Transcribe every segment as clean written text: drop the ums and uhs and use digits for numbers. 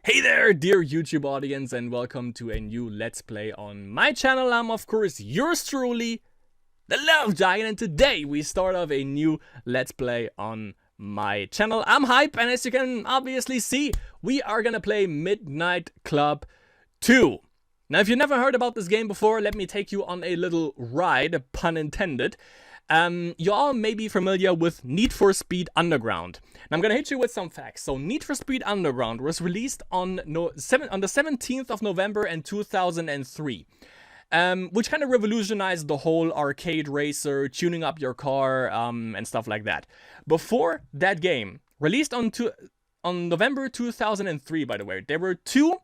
Hey there, dear YouTube audience, and welcome to a new Let's Play on my channel. I'm, of course, yours truly, the Love Giant, and today we start off a new Let's Play on my channel. I'm hype, and as you can obviously see, we are gonna play Midnight Club 2. Now, if you've never heard about this game before, let me take you on a little ride, pun intended. You all may be familiar with Need for Speed Underground. And I'm gonna hit you with some facts. So Need for Speed Underground was released on the 17th of November in 2003. Which kind of revolutionized the whole arcade racer, tuning up your car, and stuff like that. Before that game, released on November 2003, by the way, there were two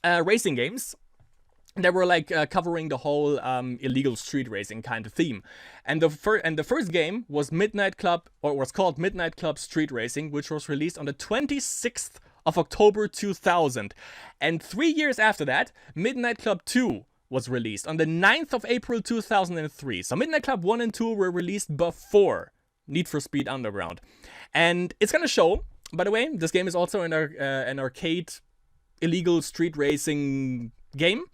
racing games. They were like covering the whole illegal street racing kind of theme, and the first game was Midnight Club, or was called Midnight Club Street Racing, which was released on the 26th of October 2000, and 3 years after that, Midnight Club 2 was released on the 9th of April 2003. So Midnight Club 1 and 2 were released before Need for Speed Underground, and it's gonna show. By the way, this game is also an arcade illegal street racing game.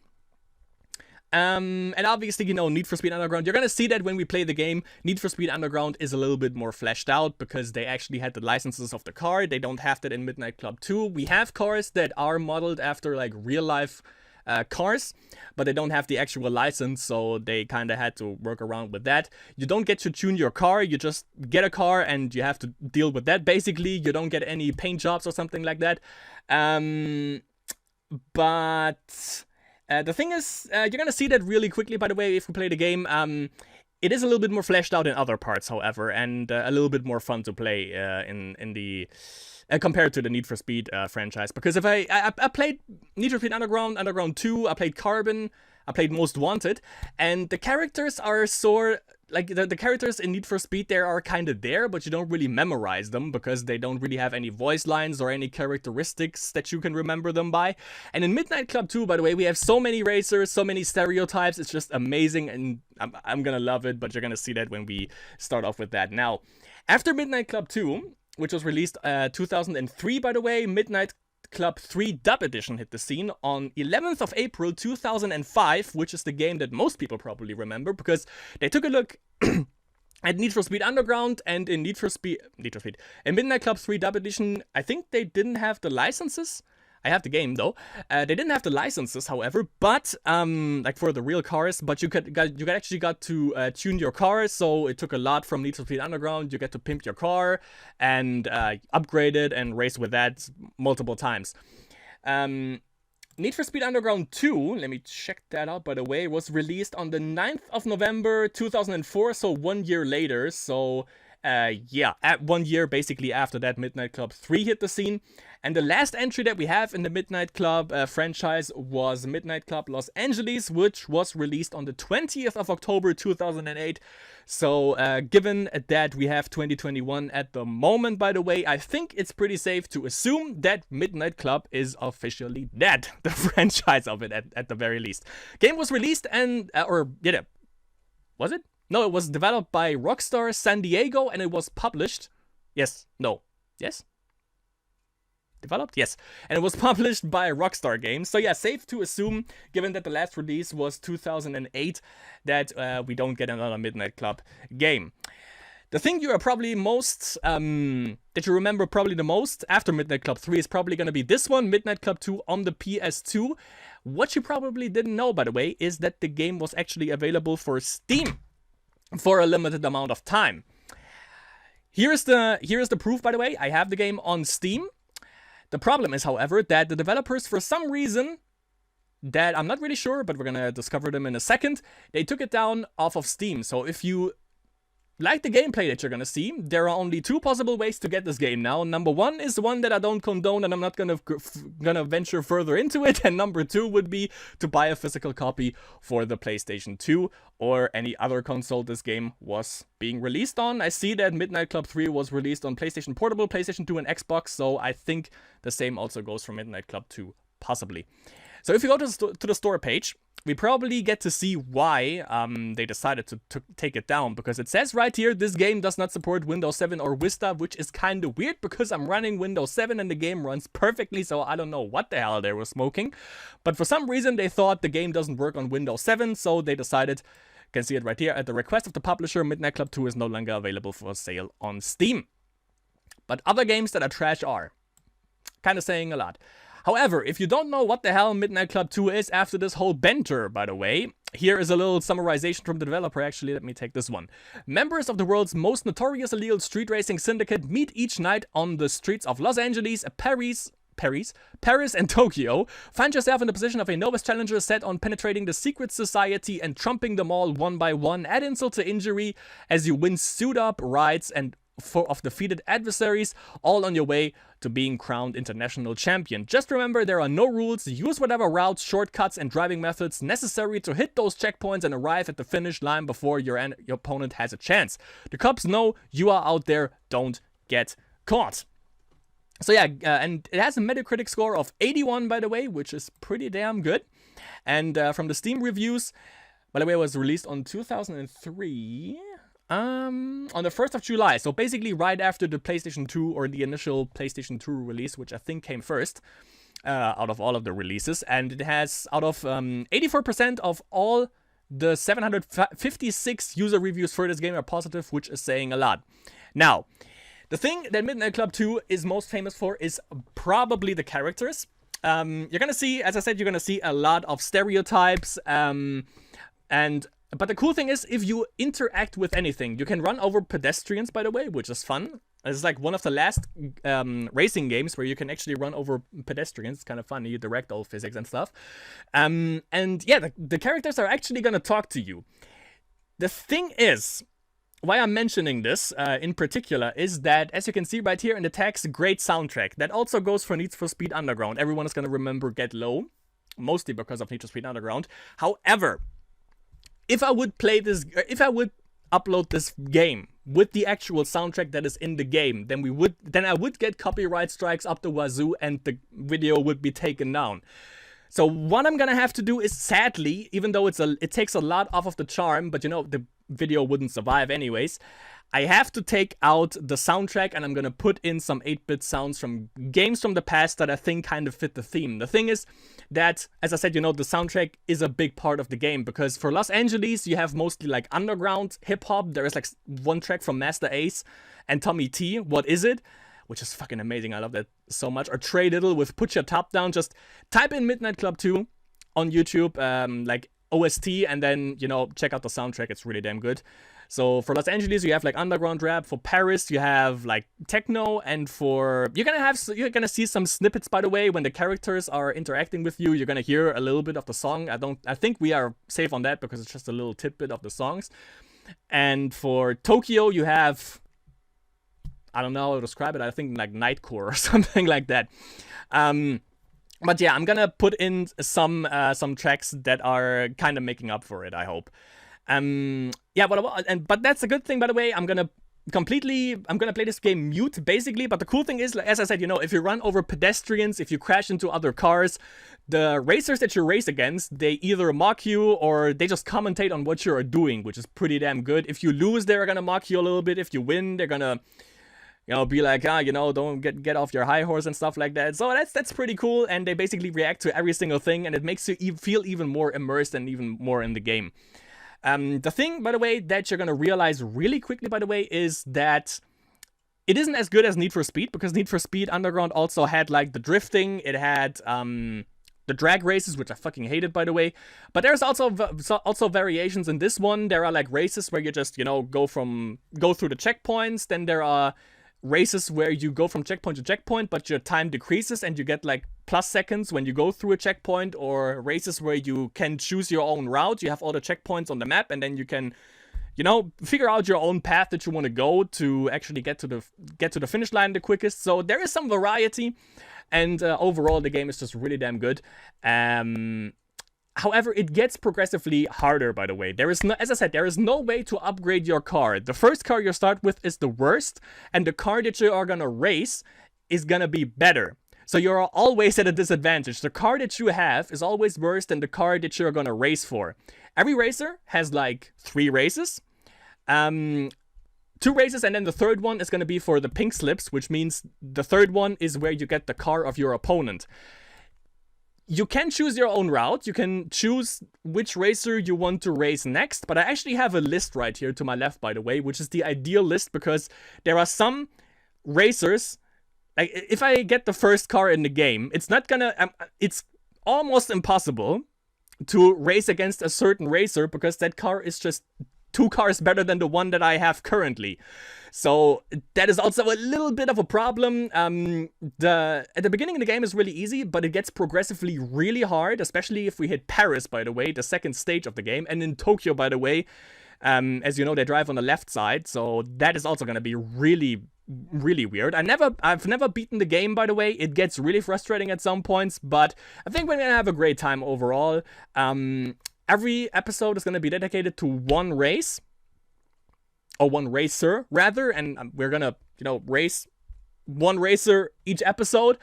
And obviously, you know, Need for Speed Underground, you're gonna see that when we play the game, Need for Speed Underground is a little bit more fleshed out because they actually had the licenses of the car. They don't have that in Midnight Club 2. We have cars that are modeled after, like, real-life cars, but they don't have the actual license, so they kind of had to work around with that. You don't get to tune your car, you just get a car and you have to deal with that, basically. You don't get any paint jobs or something like that. But the thing is, you're gonna see that really quickly, by the way, if we play the game. It is a little bit more fleshed out in other parts, however, and a little bit more fun to play in the compared to the Need for Speed franchise. Because if I played Need for Speed Underground 2, I played Carbon, I played Most Wanted, and the characters are like the characters in Need for Speed, they are kind of there, but you don't really memorize them because they don't really have any voice lines or any characteristics that you can remember them by. And in Midnight Club 2, by the way, we have so many racers, so many stereotypes. It's just amazing, and I'm gonna love it, but you're gonna see that when we start off with that. Now, after Midnight Club 2, which was released 2003, by the way, Midnight Club 3 Dub Edition hit the scene on 11th of April 2005, which is the game that most people probably remember because they took a look at Need for Speed Underground, and in in Midnight Club 3 Dub Edition, I think they didn't have the licenses. I have the game though. They didn't have the licenses, however, but like for the real cars. But you actually got to tune your car. So it took a lot from Need for Speed Underground. You get to pimp your car and upgrade it and race with that multiple times. Need for Speed Underground 2, let me check that out, by the way, was released on the 9th of November 2004, so 1 year later. So yeah, at 1 year basically after that, Midnight Club 3 hit the scene. And the last entry that we have in the Midnight Club franchise was Midnight Club Los Angeles, which was released on the 20th of October 2008. So given that we have 2021 at the moment, by the way, I think it's pretty safe to assume that Midnight Club is officially dead. The franchise of it, at the very least. Game was released and, was it? No, it was developed by Rockstar San Diego, and it was published. Yes. Developed? Yes. And it was published by Rockstar Games. So yeah, safe to assume, given that the last release was 2008, that we don't get another Midnight Club game. The thing you are probably most, that you remember probably the most after Midnight Club 3 is probably going to be this one, Midnight Club 2 on the PS2. What you probably didn't know, by the way, is that the game was actually available for Steam for a limited amount of time. Here's the proof, by the way. I have the game on Steam. The problem is, however, that the developers, for some reason that I'm not really sure, but we're gonna discover them in a second, they took it down off of Steam. So if you like the gameplay that you're gonna see, there are only two possible ways to get this game now. Number one is the one that I don't condone, and I'm not gonna venture further into it. And number two would be to buy a physical copy for the PlayStation 2 or any other console this game was being released on. I see that Midnight Club 3 was released on PlayStation Portable, PlayStation 2, and Xbox, so I think the same also goes for Midnight Club 2 possibly. So if you go to the store page, we probably get to see why they decided to take it down, because it says right here, this game does not support Windows 7 or Vista, which is kind of weird because I'm running Windows 7 and the game runs perfectly, so I don't know what the hell they were smoking. But for some reason, they thought the game doesn't work on Windows 7, so they decided, you can see it right here, at the request of the publisher, Midnight Club 2 is no longer available for sale on Steam. But other games that are trash are. Kind of saying a lot. However, if you don't know what the hell Midnight Club 2 is after this whole banter, by the way, here is a little summarization from the developer. Actually, let me take this one. Members of the world's most notorious illegal street racing syndicate meet each night on the streets of Los Angeles, Paris, and Tokyo. Find yourself in the position of a novice challenger set on penetrating the secret society and trumping them all one by one. Add insult to injury as you win suit-up rides and of defeated adversaries, all on your way to being crowned international champion. Just remember, there are no rules. Use whatever routes, shortcuts, and driving methods necessary to hit those checkpoints and arrive at the finish line before your opponent has a chance. The cops know you are out there. Don't get caught. So yeah, and it has a Metacritic score of 81, by the way, which is pretty damn good. And from the Steam reviews, by the way, it was released on 2003. On the 1st of July, so basically right after the PlayStation 2 or the initial PlayStation 2 release, which I think came first out of all of the releases, and it has out of 84% of all the 756 user reviews for this game are positive, which is saying a lot. Now, the thing that Midnight Club 2 is most famous for is probably the characters. You're gonna see, as I said, you're gonna see a lot of stereotypes, but the cool thing is, if you interact with anything, you can run over pedestrians, by the way, which is fun. It's like one of the last racing games where you can actually run over pedestrians. It's kind of funny, you direct all physics and stuff. And yeah, the characters are actually going to talk to you. The thing is, why I'm mentioning this in particular is that, as you can see right here in the text, great soundtrack. That also goes for Need for Speed Underground. Everyone is going to remember Get Low, mostly because of Need for Speed Underground. However, if I would upload this game with the actual soundtrack that is in the game, then I would get copyright strikes up the wazoo and the video would be taken down. So what I'm gonna have to do is, sadly, even though it takes a lot off of the charm, but you know, the video wouldn't survive anyways, I have to take out the soundtrack and I'm gonna put in some 8-bit sounds from games from the past that I think kind of fit the theme. The thing is that, as I said, you know, the soundtrack is a big part of the game, because for Los Angeles, you have mostly like underground hip-hop. There is like one track from Master Ace and Tommy T, What Is It? Which is fucking amazing. I love that so much. Or Trey Little with Put Your Top Down. Just type in Midnight Club 2 on YouTube, like OST, and then, you know, check out the soundtrack. It's really damn good. So for Los Angeles, you have like underground rap. For Paris, you have like techno, and for you're gonna see some snippets, by the way, when the characters are interacting with you. You're gonna hear a little bit of the song. I think we are safe on that because it's just a little tidbit of the songs. And for Tokyo, you have, I don't know how to describe it. I think like nightcore or something like that. But yeah, I'm gonna put in some tracks that are kind of making up for it, I hope. Yeah, but that's a good thing, by the way. I'm gonna play this game mute, basically. But the cool thing is, as I said, you know, if you run over pedestrians, if you crash into other cars, the racers that you race against, they either mock you or they just commentate on what you're doing, which is pretty damn good. If you lose, they're gonna mock you a little bit. If you win, they're gonna, you know, be like, you know, don't get off your high horse and stuff like that. So that's pretty cool, and they basically react to every single thing, and it makes you feel even more immersed and even more in the game. The thing, by the way, that you're gonna realize really quickly, by the way, is that it isn't as good as Need for Speed, because Need for Speed Underground also had like the drifting, it had the drag races, which I fucking hated, by the way. But there's also variations in this one. There are like races where you just, you know, go through the checkpoints. Then there are races where you go from checkpoint to checkpoint, but your time decreases and you get like plus seconds when you go through a checkpoint, or races where you can choose your own route. You have all the checkpoints on the map, and then you can, you know, figure out your own path that you want to go to actually get to the finish line the quickest. So there is some variety, and overall the game is just really damn good. However, it gets progressively harder, by the way. There is no, as I said, there is no way to upgrade your car. The first car you start with is the worst, and the car that you are gonna race is gonna be better. So you're always at a disadvantage. The car that you have is always worse than the car that you're gonna race for. Every racer has like 3 races. 2 races, and then the third one is gonna be for the pink slips, which means the third one is where you get the car of your opponent. You can choose your own route. You can choose which racer you want to race next, but I actually have a list right here to my left, by the way, which is the ideal list because there are some racers. Like, if I get the first car in the game, it's not gonna... it's almost impossible to race against a certain racer because that car is just 2 cars better than the one that I have currently. So that is also a little bit of a problem. At the beginning of the game is really easy, but it gets progressively really hard, especially if we hit Paris, by the way, the second stage of the game, and in Tokyo, by the way. As you know, they drive on the left side, so that is also going to be really weird. I've never beaten the game, by the way. It gets really frustrating at some points, but I think we're gonna have a great time overall. Every episode is gonna be dedicated to one race, or one racer rather, and we're gonna, you know, race one racer each episode.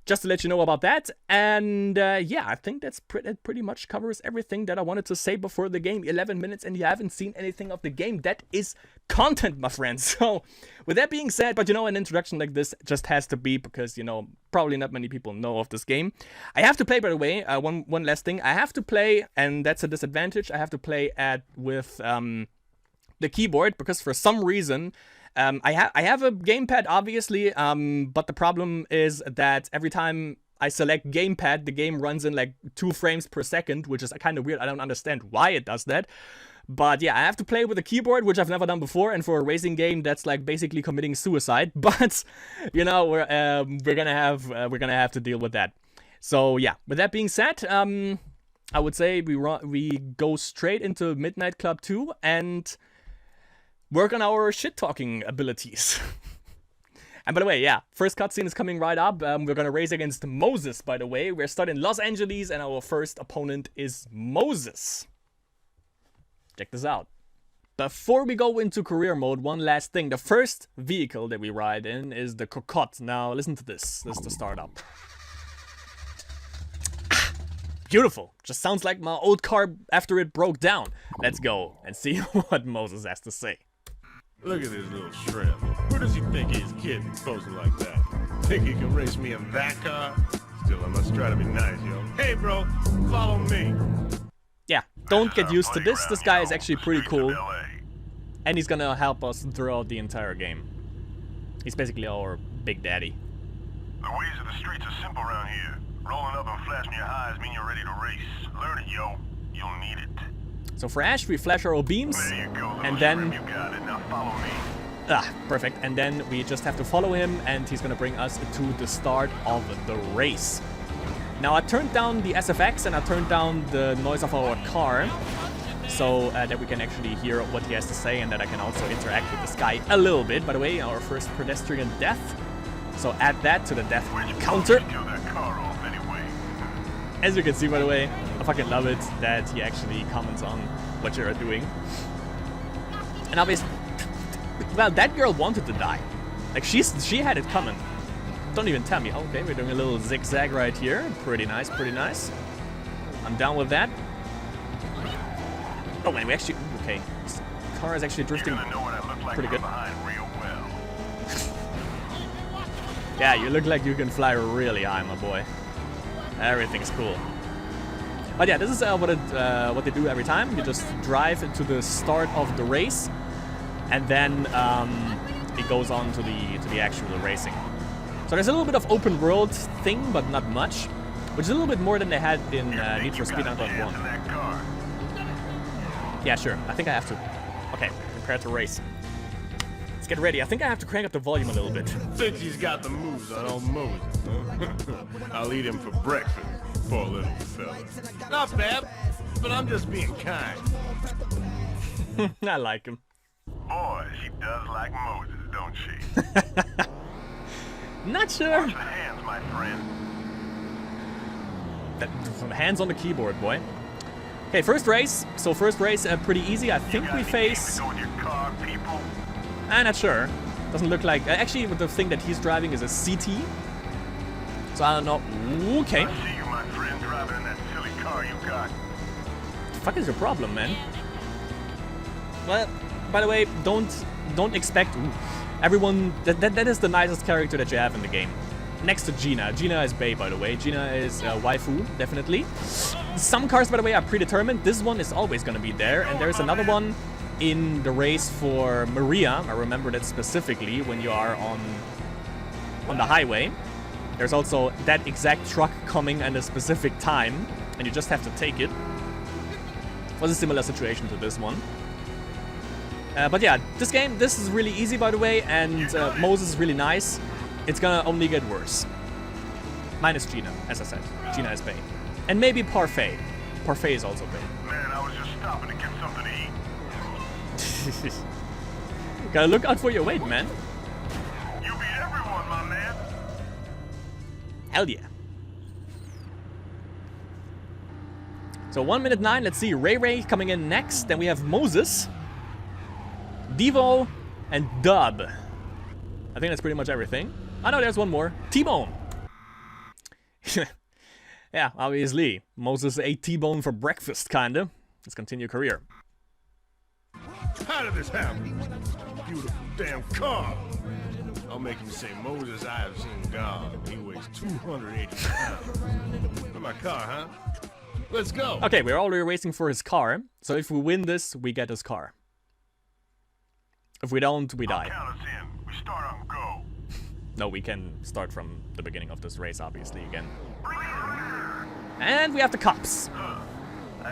Just to let you know about that. And yeah, I think that's pretty much covers everything that I wanted to say before the game. 11 minutes and you haven't seen anything of the game. That is content, my friends. So with that being said, but you know, an introduction like this just has to be because, you know, probably not many people know of this game. I have to play, by the way, one last thing. I have to play, and that's a disadvantage, I have to play with the keyboard because for some reason... I have a gamepad, obviously, but the problem is that every time I select gamepad, the game runs in like 2 frames per second, which is kind of weird. I don't understand why it does that. But yeah, I have to play with a keyboard, which I've never done before, and for a racing game, that's like basically committing suicide. But you know, we're gonna have to deal with that. So yeah, with that being said, I would say we go straight into Midnight Club 2 and work on our shit-talking abilities. And by the way, yeah, first cutscene is coming right up. We're gonna race against Moses, by the way. We're starting in Los Angeles, and our first opponent is Moses. Check this out. Before we go into career mode, one last thing. The first vehicle that we ride in is the Cocotte. Now, listen to this. This is the startup. Beautiful. Just sounds like my old car after it broke down. Let's go and see what Moses has to say. Look at this little shrimp. Where does he think he's kidding, posing like that? Think he can race me in that car? Still, I must try to be nice, yo. Hey, bro, follow me. Yeah, don't get used to this. This guy is actually pretty cool. And he's gonna help us throughout the entire game. He's basically our big daddy. The ways of the streets are simple around here. Rolling up and flashing your highs mean you're ready to race. Learn it, yo. You'll need it. So for Ash, we flash our beams, There you go, and then... You got it. Now follow me. Perfect. And then we just have to follow him, and he's gonna bring us to the start of the race. Now I turned down the SFX, and I turned down the noise of our car, so that we can actually hear what he has to say, and that I can also interact with this guy a little bit. By the way, our first pedestrian death. So add that to the death counter. As you can see, by the way, I fucking love it that he actually comments on what you're doing. And obviously, well, that girl wanted to die. Like, she had it coming. Don't even tell me. Okay, we're doing a little zigzag right here. Pretty nice, pretty nice. I'm down with that. Oh, man, we actually... Okay, this car is actually drifting pretty good. Yeah, you look like you can fly really high, my boy. Everything's cool. But yeah, this is what they do every time. You just drive into the start of the race, and then it goes on to the actual racing. So there's a little bit of open world thing, but not much, which is a little bit more than they had in Need for Speed Untitled 1. Yeah, sure. I think I have to. Okay, prepare to race. Let's get ready. I think I have to crank up the volume a little bit. Since he's got the moves on old Moses, huh? I'll eat him for breakfast, poor little fella. Not bad, but I'm just being kind. I like him. Boy, she does like Moses, don't she? Not sure. Watch the hands, my friend. Hands on the keyboard, boy. Okay, first race. So first race, pretty easy. I think we face... Go with your car, people. I'm not sure. Doesn't look like... actually, the thing that he's driving is a CT. So I don't know. Okay. I see you, my friend, driving in that silly car you got. What the fuck is your problem, man? Well, by the way, don't expect... Ooh, everyone... That is the nicest character that you have in the game. Next to Gina. Gina is bae, by the way. Gina is waifu, definitely. Some cars, by the way, are predetermined. This one is always gonna be there. And there's another one in the race for Maria. I remember that specifically when you are on the highway. There's also that exact truck coming at a specific time, and you just have to take it. Was a similar situation to this one. But yeah, this is really easy, by the way, and Moses is really nice. It's gonna only get worse. Minus Gina, as I said. Gina is bae. And maybe Parfait. Parfait is also bae. Man, I was just stopping to get something to eat. Gotta look out for your weight, man. You beat everyone, my man. Hell yeah. So 1 minute 9, let's see. Ray coming in next. Then we have Moses, Devo, and Dub. I think that's pretty much everything. Oh no, there's one more. T-Bone. Yeah, obviously. Moses ate T-Bone for breakfast, kinda. Let's continue career. How did this happen? Beautiful damn car. I'll make him say, Moses, I have seen God. He weighs 280 pounds. For my car, huh? Let's go. Okay, we're already racing for his car. So if we win this, we get his car. If we don't, we die. Count us in. We start on go. No, we can start from the beginning of this race, obviously, again. And we have the cops. I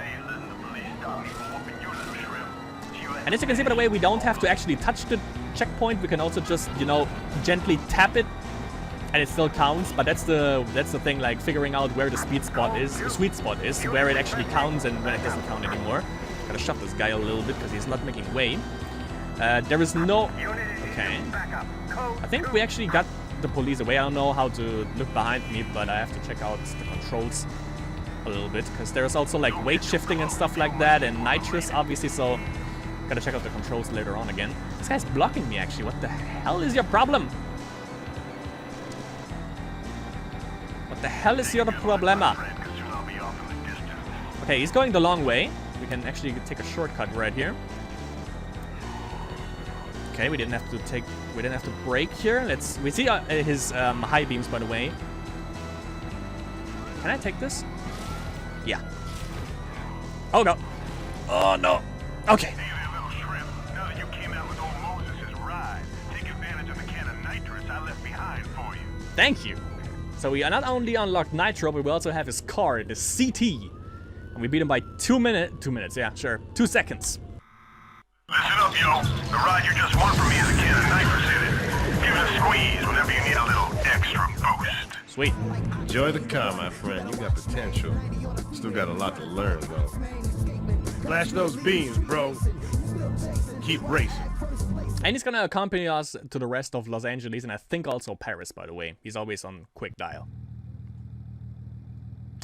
ain't letting the police stop me from whooping you, little shrimp. And as you can see, by the way, we don't have to actually touch the checkpoint. We can also just, you know, gently tap it, and it still counts. But that's the thing, like figuring out where the sweet spot is, where it actually counts and when it doesn't count anymore. Gotta shove this guy a little bit because he's not making way. There is no... Okay. I think we actually got the police away. I don't know how to look behind me, but I have to check out the controls a little bit, because there's also like weight shifting and stuff like that, and nitrous, obviously, so gotta check out the controls later on again. This guy's blocking me, actually. What the hell is your problem? What the hell is your problema? Okay, he's going the long way. We can actually take a shortcut right here. Okay, we didn't have to brake here. We see his high beams, by the way. Can I take this? Yeah. Oh no. Oh no. Okay. Hey there, little shrimp. Now that you came out with old Moses' ride, take advantage of the can of nitrous I left behind for you. Thank you. So we not only unlocked Nitro, but we also have his car, the CT. And we beat him by 2 minutes. 2 minutes, yeah, sure. 2 seconds. Listen up, yo. The ride you just won from me has a can of nitrous in it. Give it a squeeze whenever you need a little extra boost. Sweet. Enjoy the car, my friend. You got potential. Still got a lot to learn, though. Flash those beams, bro. Keep racing. And he's gonna accompany us to the rest of Los Angeles, and I think also Paris, by the way. He's always on quick dial.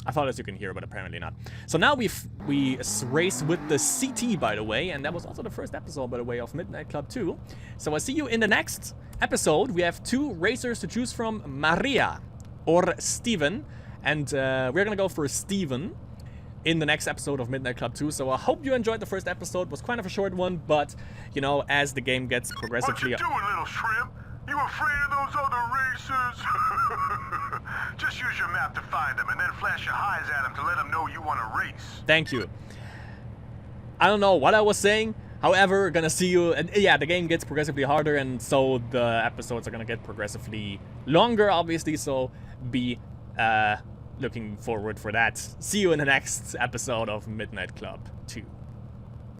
I thought as you can hear, but apparently not. So now we race with the CT, by the way, and that was also the first episode, by the way, of Midnight Club 2. So I see you in the next episode. We have 2 racers to choose from, Maria or Steven, and we're gonna go for Steven in the next episode of Midnight Club 2. So I hope you enjoyed the first episode. It was kind of a short one, but, you know, as the game gets progressively... What you doing, little shrimp? You afraid of those other racers? Just use your map to find them and then flash your highs at them to let them know you want to race. Thank you. I don't know what I was saying. However, gonna see you. And yeah, the game gets progressively harder, and so the episodes are gonna get progressively longer, obviously. So be looking forward for that. See you in the next episode of Midnight Club 2.